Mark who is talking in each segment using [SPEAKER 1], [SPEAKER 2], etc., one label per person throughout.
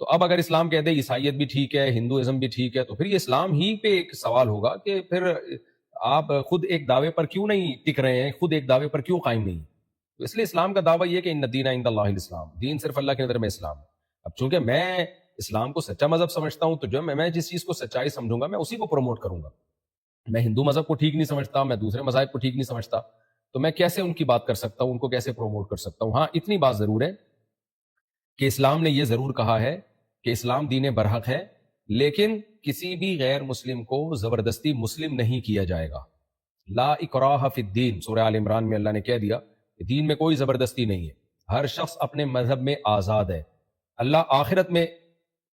[SPEAKER 1] تو اب اگر اسلام کہتے ہیں عیسائیت بھی ٹھیک ہے، ہندوازم بھی ٹھیک ہے، تو پھر یہ اسلام ہی پہ ایک سوال ہوگا کہ پھر آپ خود ایک دعوے پر کیوں نہیں ٹک رہے ہیں، خود ایک دعوے پر کیوں قائم نہیں؟ تو اس لیے اسلام کا دعویٰ یہ کہ ان الدین عند اللہ الاسلام، دین صرف اللہ کی نظر میں اسلام ہے۔ اب چونکہ میں اسلام کو سچا مذہب سمجھتا ہوں، تو جو میں جس چیز کو سچائی سمجھوں گا میں اسی کو پروموٹ کروں گا۔ میں ہندو مذہب کو ٹھیک نہیں سمجھتا، میں دوسرے مذاہب کو ٹھیک نہیں سمجھتا، تو میں کیسے ان کی بات کر سکتا ہوں، ان کو کیسے پروموٹ کر سکتا ہوں؟ ہاں اتنی بات ضرور ہے کہ اسلام نے یہ ضرور کہا ہے کہ اسلام دین برحق ہے، لیکن کسی بھی غیر مسلم کو زبردستی مسلم نہیں کیا جائے گا۔ لا اکراہ فی الدین، سورہ آل عمران میں اللہ نے کہہ دیا کہ دین میں کوئی زبردستی نہیں ہے، ہر شخص اپنے مذہب میں آزاد ہے۔ اللہ آخرت میں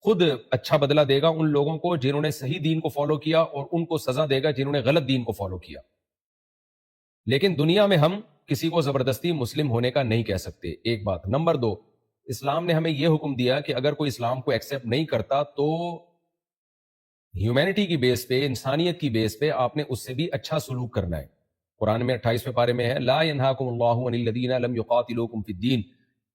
[SPEAKER 1] خود اچھا بدلہ دے گا ان لوگوں کو جنہوں نے صحیح دین کو فالو کیا، اور ان کو سزا دے گا جنہوں نے غلط دین کو فالو کیا۔ لیکن دنیا میں ہم کسی کو زبردستی مسلم ہونے کا نہیں کہہ سکتے، ایک بات۔ نمبر دو، اسلام نے ہمیں یہ حکم دیا کہ اگر کوئی اسلام کو ایکسیپٹ نہیں کرتا تو ہیومینٹی کی بیس پہ، انسانیت کی بیس پہ آپ نے اس سے بھی اچھا سلوک کرنا ہے۔ قرآن میں 28ویں پارے میں ہے، لا ینہاکم اللہ عن الذین لم یقاتلوکم فی الدین،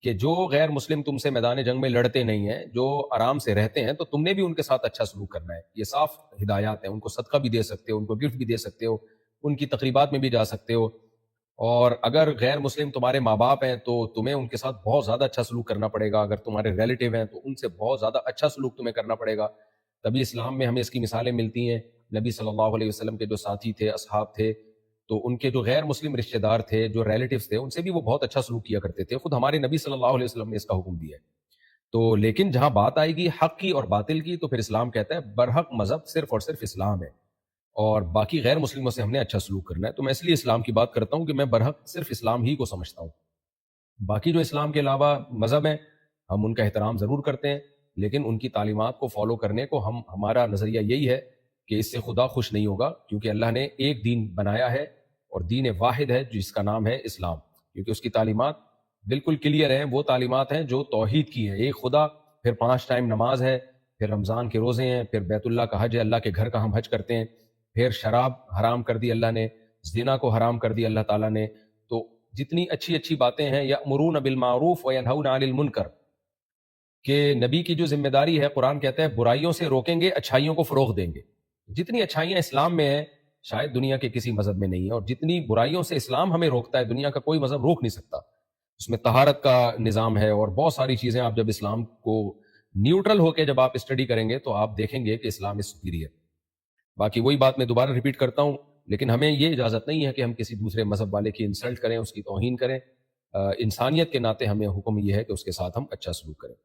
[SPEAKER 1] کہ جو غیر مسلم تم سے میدان جنگ میں لڑتے نہیں ہیں، جو آرام سے رہتے ہیں، تو تم نے بھی ان کے ساتھ اچھا سلوک کرنا ہے۔ یہ صاف ہدایات ہیں، ان کو صدقہ بھی دے سکتے ہو، ان کو گفٹ بھی دے سکتے ہو، ان کی تقریبات میں بھی جا سکتے ہو، اور اگر غیر مسلم تمہارے ماں باپ ہیں تو تمہیں ان کے ساتھ بہت زیادہ اچھا سلوک کرنا پڑے گا، اگر تمہارے ریلیٹیو ہیں تو ان سے بہت زیادہ اچھا سلوک تمہیں کرنا پڑے گا۔ تبھی اسلام میں ہمیں اس کی مثالیں ملتی ہیں۔ نبی صلی اللہ علیہ وسلم کے جو ساتھی تھے، اصحاب تھے، تو ان کے جو غیر مسلم رشتہ دار تھے، جو ریلیٹیوز تھے، ان سے بھی وہ بہت اچھا سلوک کیا کرتے تھے۔ خود ہمارے نبی صلی اللہ علیہ وسلم نے اس کا حکم دیا ہے۔ تو لیکن جہاں بات آئے گی حق کی اور باطل کی، تو پھر اسلام کہتا ہے برحق مذہب صرف اور صرف اسلام ہے، اور باقی غیر مسلموں سے ہم نے اچھا سلوک کرنا ہے۔ تو میں اس لیے اسلام کی بات کرتا ہوں کہ میں برحق صرف اسلام ہی کو سمجھتا ہوں۔ باقی جو اسلام کے علاوہ مذہب ہیں، ہم ان کا احترام ضرور کرتے ہیں، لیکن ان کی تعلیمات کو فالو کرنے کو ہمارا نظریہ یہی ہے کہ اس سے خدا خوش نہیں ہوگا، کیونکہ اللہ نے ایک دین بنایا ہے اور دین واحد ہے جس کا نام ہے اسلام، کیونکہ اس کی تعلیمات بالکل کلیئر ہیں۔ وہ تعلیمات ہیں جو توحید کی ہے، ایک خدا، پھر 5 ٹائم نماز ہے، پھر رمضان کے روزے ہیں، پھر بیت اللہ کا حج ہے، اللہ کے گھر کا ہم حج کرتے ہیں، پھر شراب حرام کر دی اللہ نے، زنا کو حرام کر دی اللہ تعالیٰ نے۔ تو جتنی اچھی اچھی باتیں ہیں، یأمرون بالمعروف وینہون عن المنکر، کہ نبی کی جو ذمہ داری ہے، قرآن کہتا ہے برائیوں سے روکیں گے، اچھائیوں کو فروغ دیں گے۔ جتنی اچھائیاں اسلام میں ہیں شاید دنیا کے کسی مذہب میں نہیں ہے، اور جتنی برائیوں سے اسلام ہمیں روکتا ہے دنیا کا کوئی مذہب روک نہیں سکتا۔ اس میں طہارت کا نظام ہے اور بہت ساری چیزیں۔ آپ جب اسلام کو نیوٹرل ہو کے جب آپ اسٹڈی کریں گے تو آپ دیکھیں گے کہ اسلام اس سپیریئر۔ باقی وہی بات میں دوبارہ ریپیٹ کرتا ہوں، لیکن ہمیں یہ اجازت نہیں ہے کہ ہم کسی دوسرے مذہب والے کی انسلٹ کریں، اس کی توہین کریں۔ انسانیت کے ناطے ہمیں حکم یہ ہے کہ اس کے ساتھ ہم اچھا سلوک کریں۔